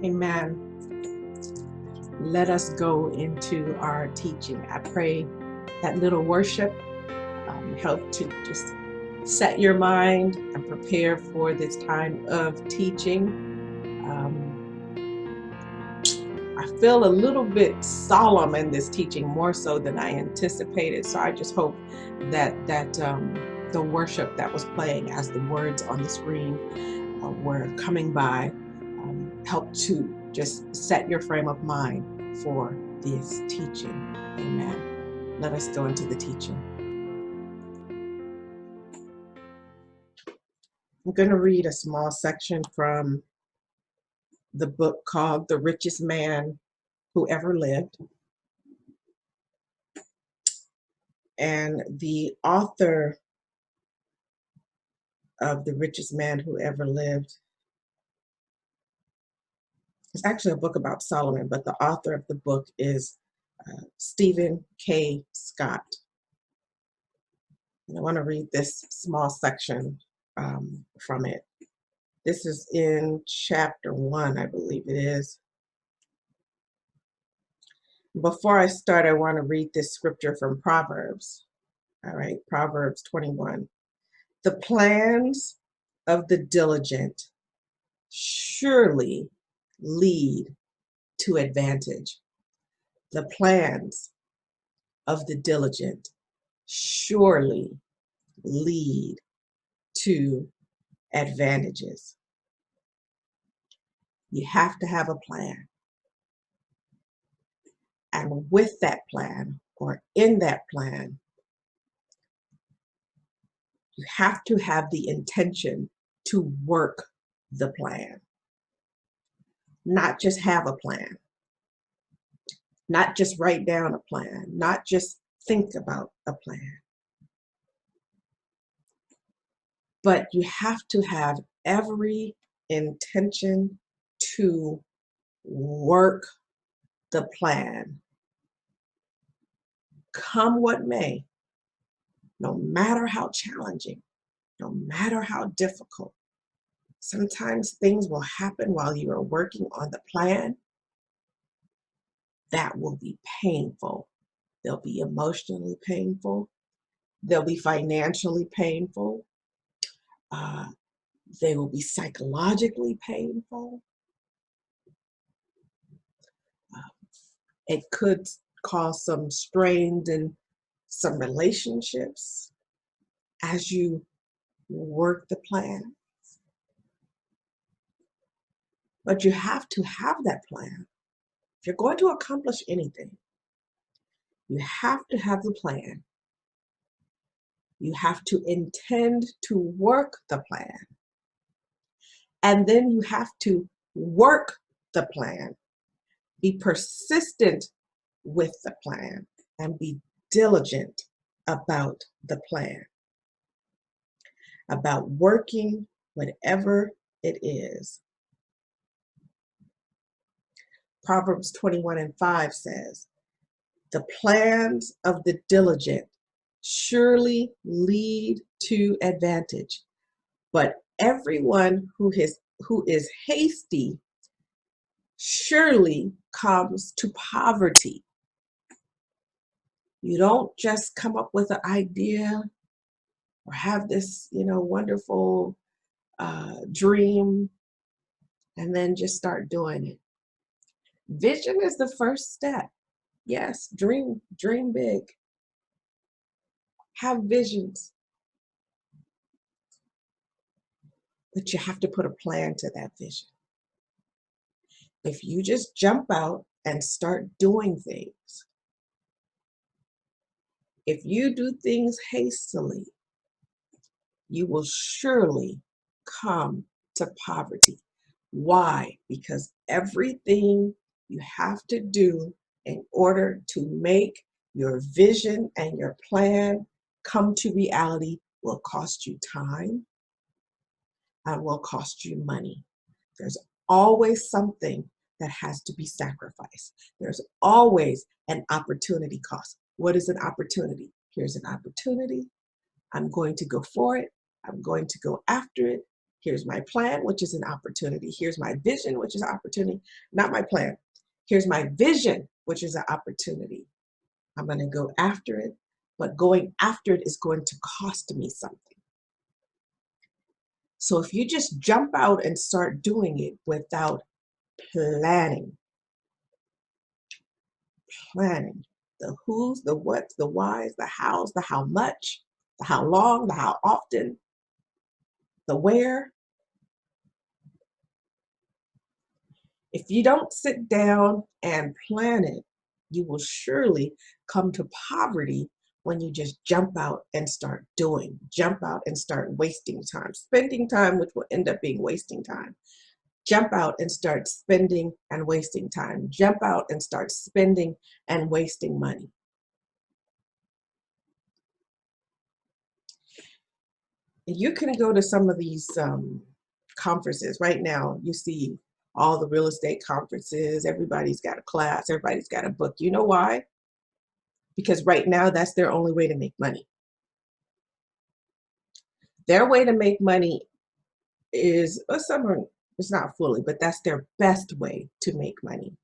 Amen. Let us go into our teaching. I pray that little worship help to just set your mind and prepare for this time of teaching. I feel a little bit solemn in this teaching, more so than I anticipated. So I just hope that the worship that was playing as the words on the screen were coming by help to just set your frame of mind for this teaching. Amen. Let us go into the teaching. I'm going to read a small section from the book called The Richest Man Who Ever Lived. And the author of The Richest Man Who Ever Lived, it's actually a book about Solomon, but the author of the book is Stephen K. Scott. And I want to read this small section from it. This is in chapter 1, I believe it is. Before I start, I want to read this scripture from Proverbs. All right, Proverbs 21. The plans of the diligent surely lead to advantage. The plans of the diligent surely lead to advantages. You have to have a plan. And with that plan, or in that plan, you have to have the intention to work the plan. Not just have a plan. Not just write down a plan. Not just think about a plan. But you have to have every intention to work the plan. Come what may, no matter how challenging, no matter how difficult. Sometimes things will happen while you are working on the plan that will be painful. They'll be emotionally painful. They'll be financially painful. They will be psychologically painful. It could cause some strains in some relationships as you work the plan. But you have to have that plan. If you're going to accomplish anything, you have to have the plan. You have to intend to work the plan. And then you have to work the plan. Be persistent with the plan and be diligent about the plan, about working whatever it is. Proverbs 21:5 says, the plans of the diligent surely lead to advantage, but everyone who is hasty surely comes to poverty. You don't just come up with an idea or have this, wonderful dream and then just start doing it. Vision is the first step. Yes, dream big. Have visions. But you have to put a plan to that vision. If you just jump out and start doing things, if you do things hastily, you will surely come to poverty. Why? Because everything you have to do in order to make your vision and your plan come to reality will cost you time and will cost you money. There's always something that has to be sacrificed. There's always an opportunity cost. What is an opportunity? Here's an opportunity. I'm going to go for it. I'm going to go after it. Here's my plan, which is an opportunity. Here's my vision, which is opportunity. Not my plan. Here's my vision, which is an opportunity. I'm going to go after it, but going after it is going to cost me something. So if you just jump out and start doing it without planning, the who's, the what's, the why's, the how's, the how much, the how long, the how often, the where. If you don't sit down and plan it, you will surely come to poverty when you just jump out and start doing, jump out and start wasting time, spending time, which will end up being wasting time. Jump out and start spending and wasting time. Jump out and start spending and wasting money. You can go to some of these conferences right now. You see all the real estate conferences. Everybody's got a class. Everybody's got a book. You know why? Because right now that's their only way to make money. Their way to make money is, it's not fully, but that's their best way to make money,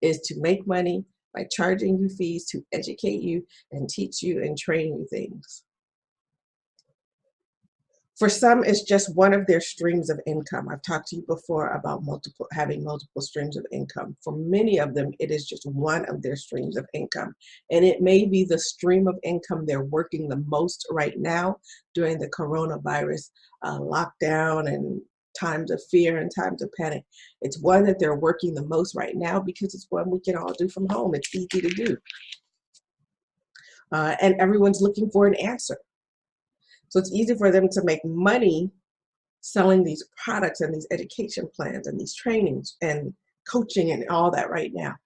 is to make money by charging you fees to educate you and teach you and train you things. For some, it's just one of their streams of income. I've talked to you before about having multiple streams of income. For many of them, it is just one of their streams of income. And it may be the stream of income they're working the most right now during the coronavirus lockdown and times of fear and times of panic. It's one that they're working the most right now because it's one we can all do from home. It's easy to do. And everyone's looking for an answer. So it's easy for them to make money selling these products and these education plans and these trainings and coaching and all that right now.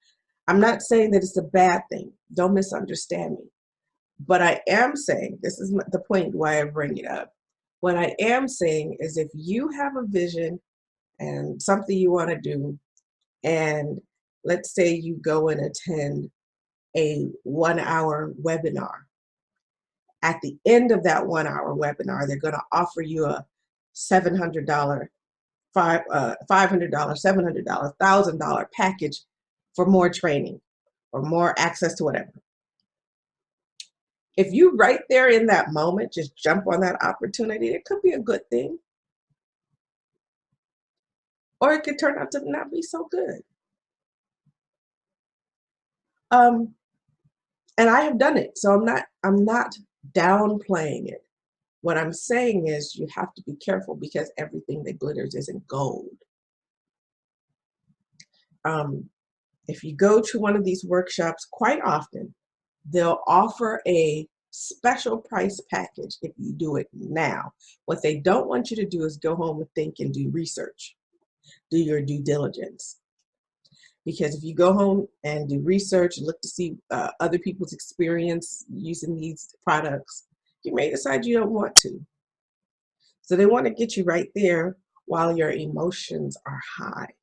I'm not saying that it's a bad thing. Don't misunderstand me. But I am saying, this is the point why I bring it up. What I am saying is if you have a vision and something you want to do, and let's say you go and attend a 1-hour webinar. At the end of that 1-hour webinar, they're going to offer you a $700, $500, $700, $1,000 package for more training or more access to whatever. If you right there in that moment just jump on that opportunity, it could be a good thing. Or it could turn out to not be so good. And I have done it, so I'm not downplaying it. What I'm saying is you have to be careful because everything that glitters isn't gold. If you go to one of these workshops, quite often, they'll offer a special price package if you do it now. What they don't want you to do is go home and think and do research, do your due diligence. Because if you go home and do research, look to see other people's experience using these products, you may decide you don't want to. So they want to get you right there while your emotions are high.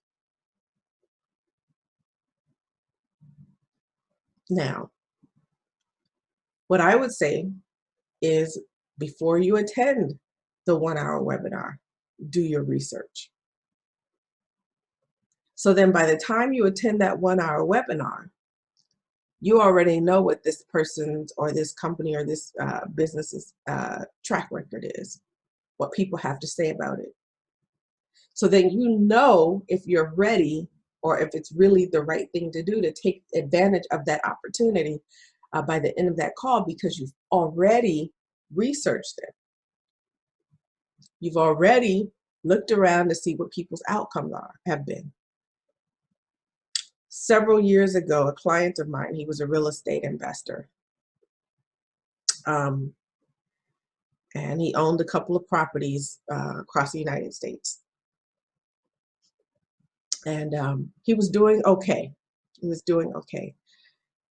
Now, what I would say is before you attend the 1-hour webinar, do your research. So then by the time you attend that 1-hour webinar, you already know what this person's or this company or this business's track record is, what people have to say about it. So then you know if you're ready or if it's really the right thing to do to take advantage of that opportunity by the end of that call, because you've already researched it. You've already looked around to see what people's outcomes have been. Several years ago, a client of mine, he was a real estate investor. And he owned a couple of properties across the United States. And he was doing okay. He was doing okay.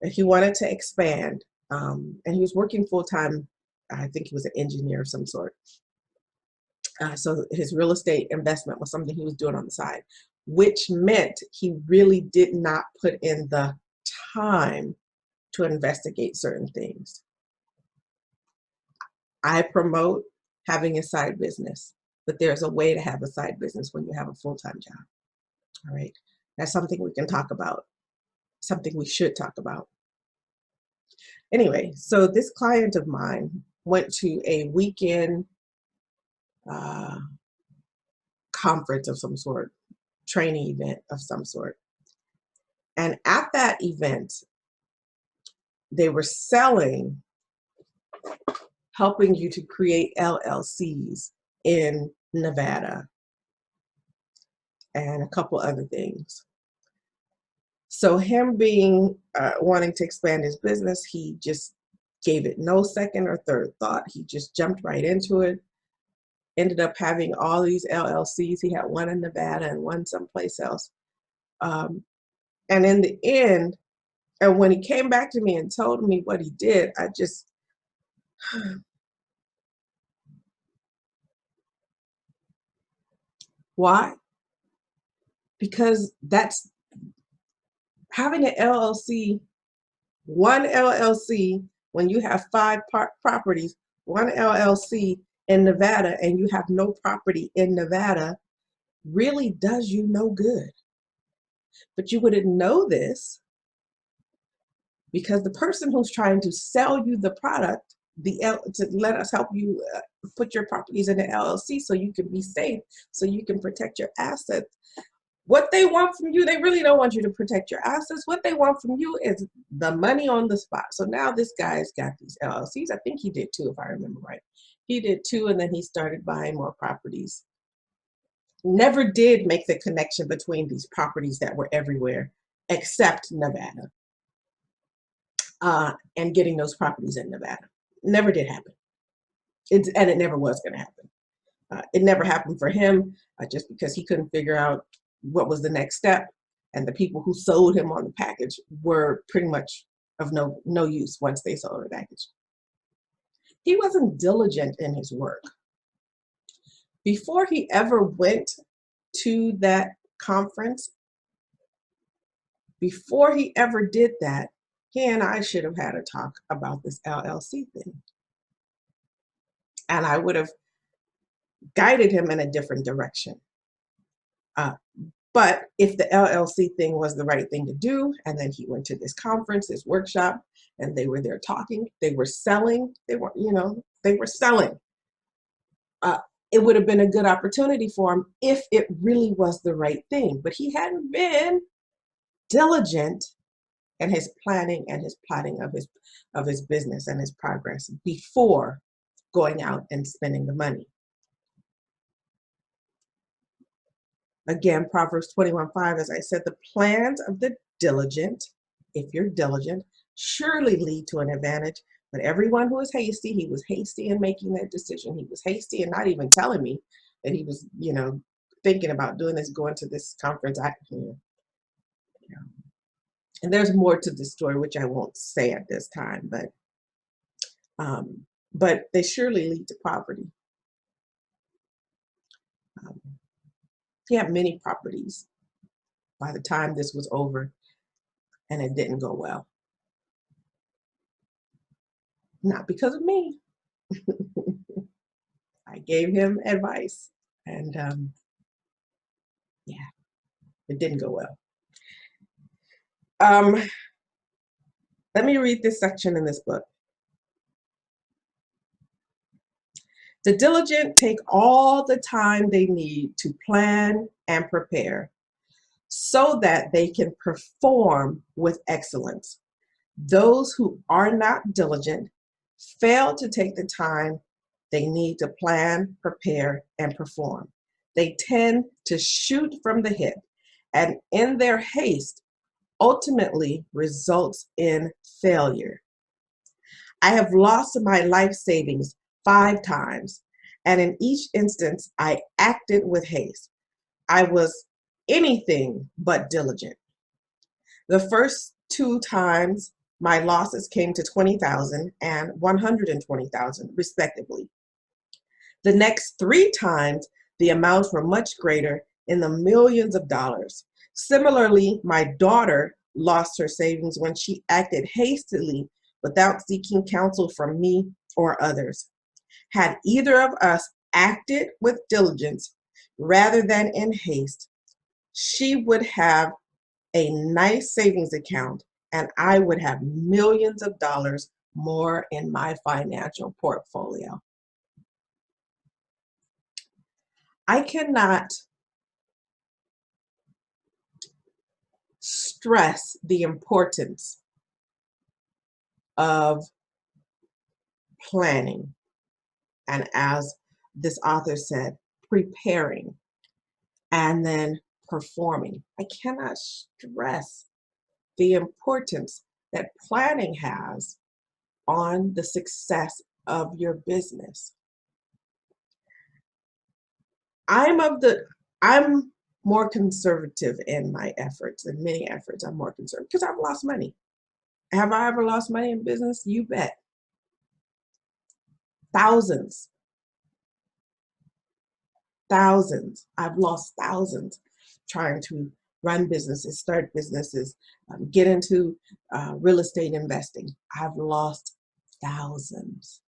And he wanted to expand. And he was working full-time. I think he was an engineer of some sort. So his real estate investment was something he was doing on the side, which meant he really did not put in the time to investigate certain things. I promote having a side business. but there's a way to have a side business when you have a full-time job. All right. That's something we can talk about, something we should talk about. Anyway, so this client of mine went to a weekend conference of some sort, training event of some sort. And at that event, they were selling, helping you to create LLCs in Nevada and a couple other things. So him being wanting to expand his business, he just gave it no second or third thought. He just jumped right into it. Ended up having all these LLCs. He had one in Nevada and one someplace else. And in the end, and when he came back to me and told me what he did, I just, why? Because that's having an LLC, one LLC, when you have 5 properties, one LLC in Nevada, and you have no property in Nevada, really does you no good. But you wouldn't know this because the person who's trying to sell you the product, to let us help you put your properties in the LLC so you can be safe, so you can protect your assets. What they want from you, they really don't want you to protect your assets. What they want from you is the money on the spot. So now this guy's got these LLCs. I think he did 2, if I remember right. He did 2, and then he started buying more properties. Never did make the connection between these properties that were everywhere except Nevada, and getting those properties in Nevada. Never did happen. And it never was going to happen. It never happened for him just because he couldn't figure out what was the next step. And the people who sold him on the package were pretty much of no use once they sold the package. He wasn't diligent in his work. Before he ever went to that conference, before he ever did that, he and I should have had a talk about this LLC thing. And I would have guided him in a different direction. But if the LLC thing was the right thing to do, and then he went to this conference, this workshop, and they were there talking, they were selling, they were selling. It would have been a good opportunity for him if it really was the right thing. But he hadn't been diligent in his planning and his plotting of his business and his progress before going out and spending the money. Again, Proverbs 21:5, as I said, the plans of the diligent, if you're diligent, surely lead to an advantage. But everyone who is hasty, he was hasty in making that decision. He was hasty in not even telling me that he was, thinking about doing this, going to this conference. And there's more to the story, which I won't say at this time, but they surely lead to poverty. He had many properties by the time this was over, and it didn't go well. Not because of me. I gave him advice, and yeah, it didn't go well. Let me read this section in this book. The diligent take all the time they need to plan and prepare so that they can perform with excellence. Those who are not diligent fail to take the time they need to plan, prepare, and perform. They tend to shoot from the hip, and in their haste, ultimately results in failure. I have lost my life savings 5 times, and in each instance, I acted with haste. I was anything but diligent. The first 2 times, my losses came to $20,000 and $120,000, respectively. The next 3 times, the amounts were much greater, in the millions of dollars. Similarly, my daughter lost her savings when she acted hastily without seeking counsel from me or others. Had either of us acted with diligence rather than in haste, she would have a nice savings account and I would have millions of dollars more in my financial portfolio. I cannot stress the importance of planning and, as this author said, preparing and then performing. I cannot stress the importance that planning has on the success of your business. I'm more conservative in my efforts, in many efforts. I'm more conservative because I've lost money. Have I ever lost money in business? You bet. Thousands, thousands. I've lost thousands trying to run businesses, start businesses, get into real estate investing. I've lost thousands.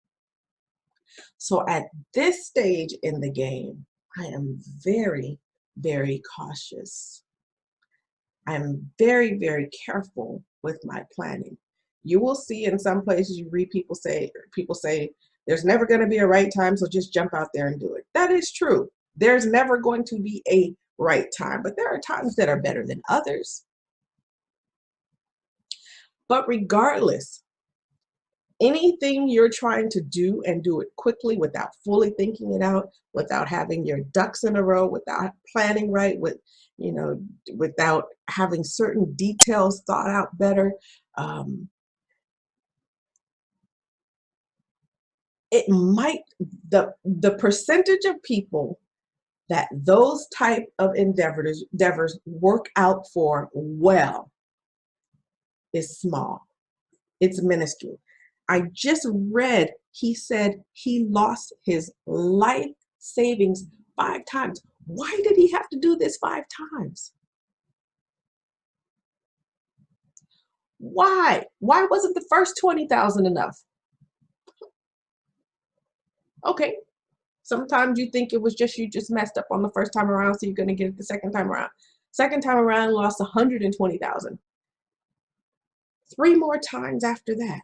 So at this stage in the game, I am very, very cautious. I'm very, very careful with my planning. You will see in some places you read people say there's never going to be a right time, so just jump out there and do it. That is true. There's never going to be a right time, but there are times that are better than others. But regardless, anything you're trying to do and do it quickly without fully thinking it out, without having your ducks in a row, without planning right, without having certain details thought out better, um, it might the percentage of people that those type of endeavors work out for well is small. It's minuscule. I just read he said he lost his life savings 5 times. Why did he have to do this 5 times? Why? Why wasn't the first 20,000 enough? Okay, sometimes you think it was just you just messed up on the first time around, so you're going to get it the second time around. Second time around, lost 120,000. 3 more times after that.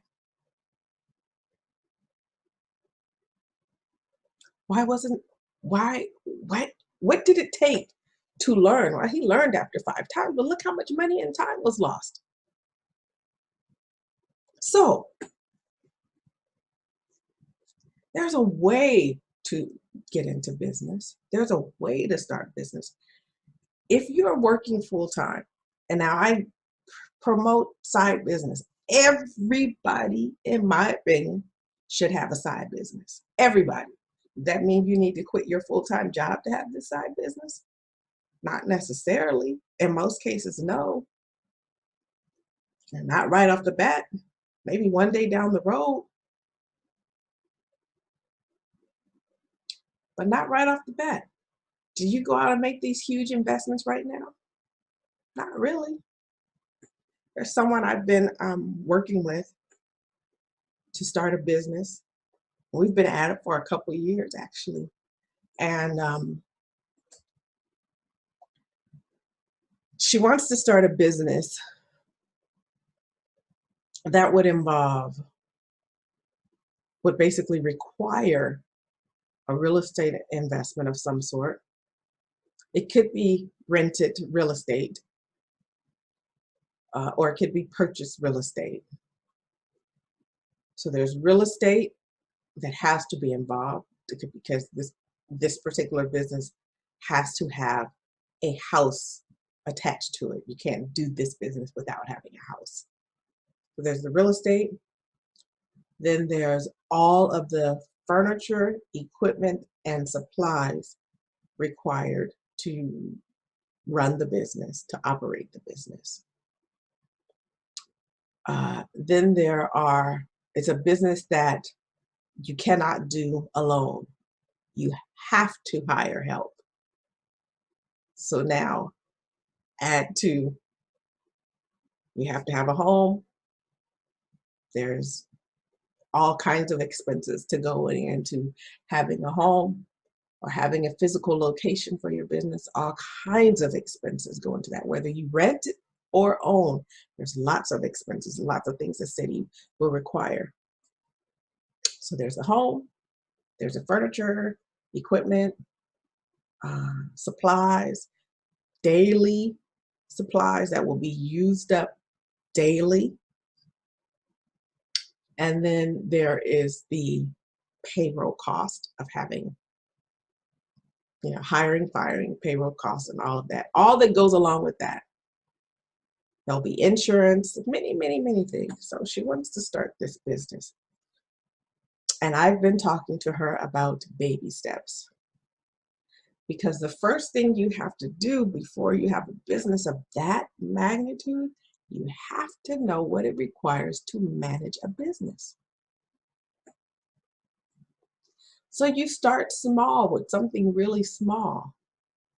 Why wasn't, why, what did it take to learn? Well, he learned after 5 times, but look how much money and time was lost. So there's a way to get into business. There's a way to start business. If you're working full time, and now I promote side business, everybody, in my opinion, should have a side business. Everybody. That means you need to quit your full-time job to have this side business? Not necessarily. In most cases, no. And not right off the bat. Maybe one day down the road, but not right off the bat. Do you go out and make these huge investments right now? Not really. There's someone I've been working with to start a business. We've been at it for a couple of years, actually. And she wants to start a business that would basically require a real estate investment of some sort. It could be rented real estate, or it could be purchased real estate. So there's real estate that has to be involved because this particular business has to have a house attached to it. You can't do this business without having a house. So there's the real estate. Then there's all of the furniture, equipment, and supplies required to run the business, to operate the business. Then it's a business that you cannot do alone. You have to hire help. So now add to, you have to have a home. There's all kinds of expenses to go into having a home. or having a physical location for your business. All kinds of expenses go into that, whether you rent it or own. There's lots of expenses, lots of things the city will require. So there's the home, there's the furniture, equipment, supplies, daily supplies that will be used up daily. And then there is the payroll cost of having, hiring, firing, payroll costs, and all of that. All that goes along with that. There'll be insurance, many, many, many things. So she wants to start this business. And I've been talking to her about baby steps. Because the first thing you have to do before you have a business of that magnitude, you have to know what it requires to manage a business. So you start small with something really small.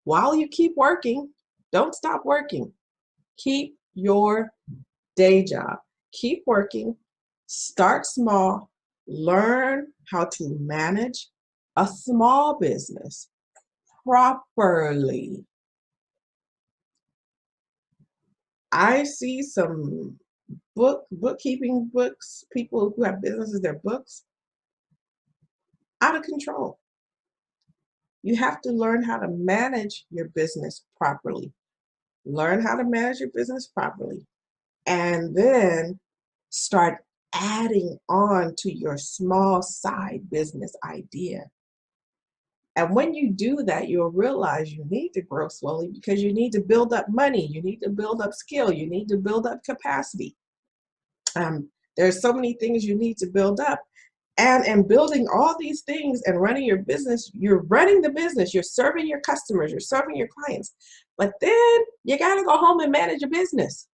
While you keep working, don't stop working. Keep your day job. Keep working. Start small. Learn how to manage a small business properly. I see some bookkeeping books, people who have businesses, their books, out of control. You have to learn how to manage your business properly. Learn how to manage your business properly. And then start adding on to your small side business idea. And when you do that, you'll realize you need to grow slowly because you need to build up money. You need to build up skill. You need to build up capacity. There's so many things you need to build up. And in building all these things and running your business, you're running the business, you're serving your customers, you're serving your clients. But then you got to go home and manage your business.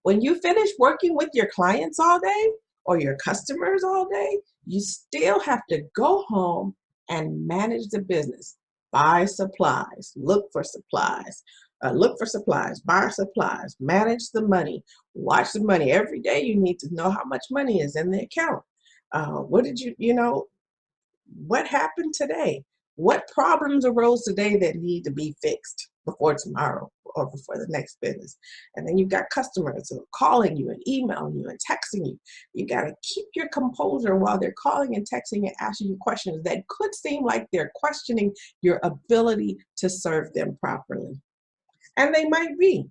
When you finish working with your clients all day or your customers all day, you still have to go home and manage the business. Buy supplies, look for supplies, buy supplies, manage the money, watch the money. Every day you need to know how much money is in the account. What happened today? What problems arose today that need to be fixed before tomorrow or before the next business? And then you've got customers who are calling you and emailing you and texting you. You got to keep your composure while they're calling and texting and asking you questions that could seem like they're questioning your ability to serve them properly. And they might be.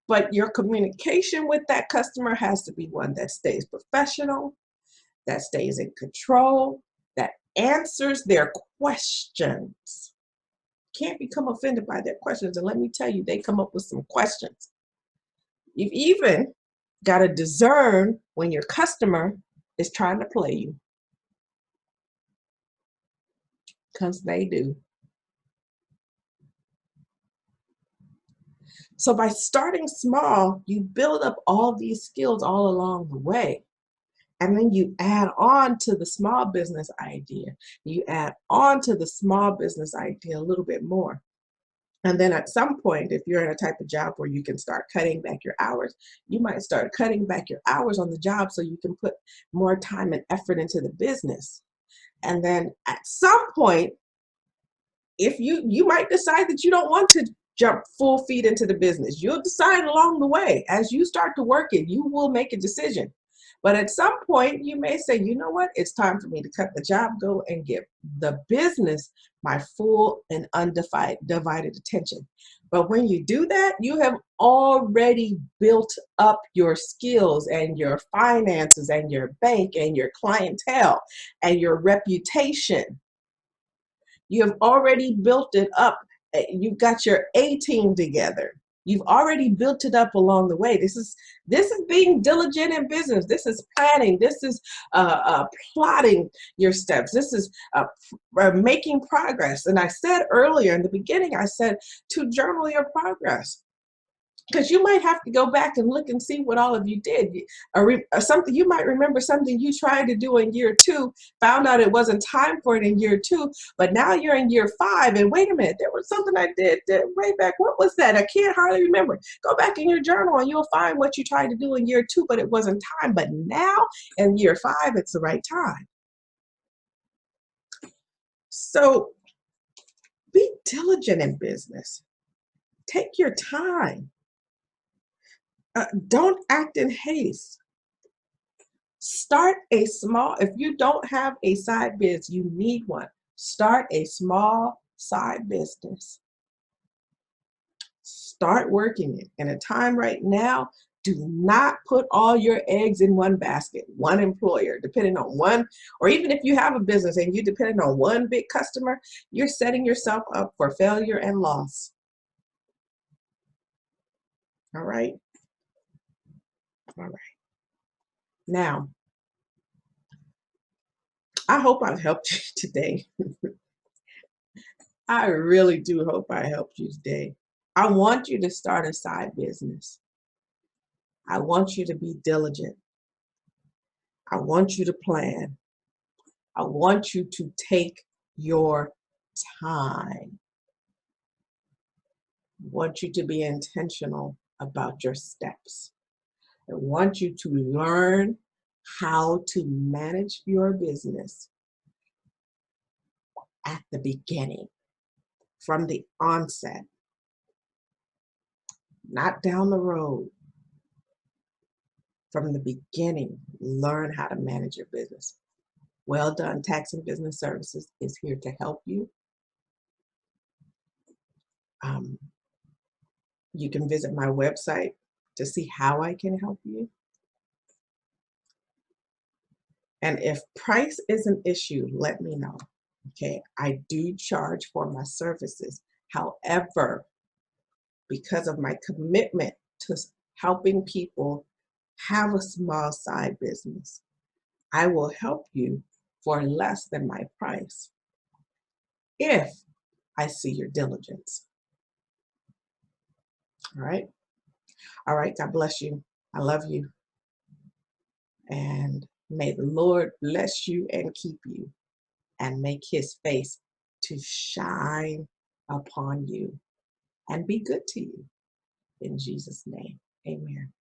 But your communication with that customer has to be one that stays professional, that stays in control, that answers their questions. Can't become offended by their questions. And let me tell you, they come up with some questions. You've even got to discern when your customer is trying to play you. Because they do. So by starting small, you build up all these skills all along the way. And then you add on to the small business idea. You add on to the small business idea a little bit more. And then at some point, if you're in a type of job where you can start cutting back your hours, you might start cutting back your hours on the job so you can put more time and effort into the business. And then at some point, if you might decide that you don't want to jump full feet into the business. You'll decide along the way. As you start to work it, you will make a decision. But at some point, you may say, you know what? It's time for me to cut the job, go and give the business my full and undivided attention. But when you do that, you have already built up your skills and your finances and your bank and your clientele and your reputation. You have already built it up. You've got your A team together. You've already built it up along the way. This is being diligent in business. This is planning. This is plotting your steps. This is making progress. And I said earlier in the beginning, I said to journal your progress. Because you might have to go back and look and see what all of you did. Or something you might remember something you tried to do in year 2, found out it wasn't time for it in year 2, but now you're in year 5, and wait a minute, there was something I did way back. What was that? I can't hardly remember. Go back in your journal and you'll find what you tried to do in year 2, but it wasn't time. But now in year 5, it's the right time. So be diligent in business. Take your time. Don't act in haste. Start a small, if you don't have a side biz, you need one. Start a small side business. Start working it. In a time right now, do not put all your eggs in one basket, one employer, depending on one, or even if you have a business and you're depending on one big customer, you're setting yourself up for failure and loss. All right? All right. Now, I hope I've helped you today. I really do hope I helped you today. I want you to start a side business. I want you to be diligent. I want you to plan. I want you to take your time. I want you to be intentional about your steps. I want you to learn how to manage your business at the beginning, from the onset, not down the road. From the beginning, learn how to manage your business. Well Done Tax and Business Services is here to help you. You can visit my website to see how I can help you. And if price is an issue, let me know. Okay, I do charge for my services. However, because of my commitment to helping people have a small side business, I will help you for less than my price if I see your diligence. All right. All right. God bless you. I love you. And may the Lord bless you and keep you and make his face to shine upon you and be good to you. In Jesus' name, amen.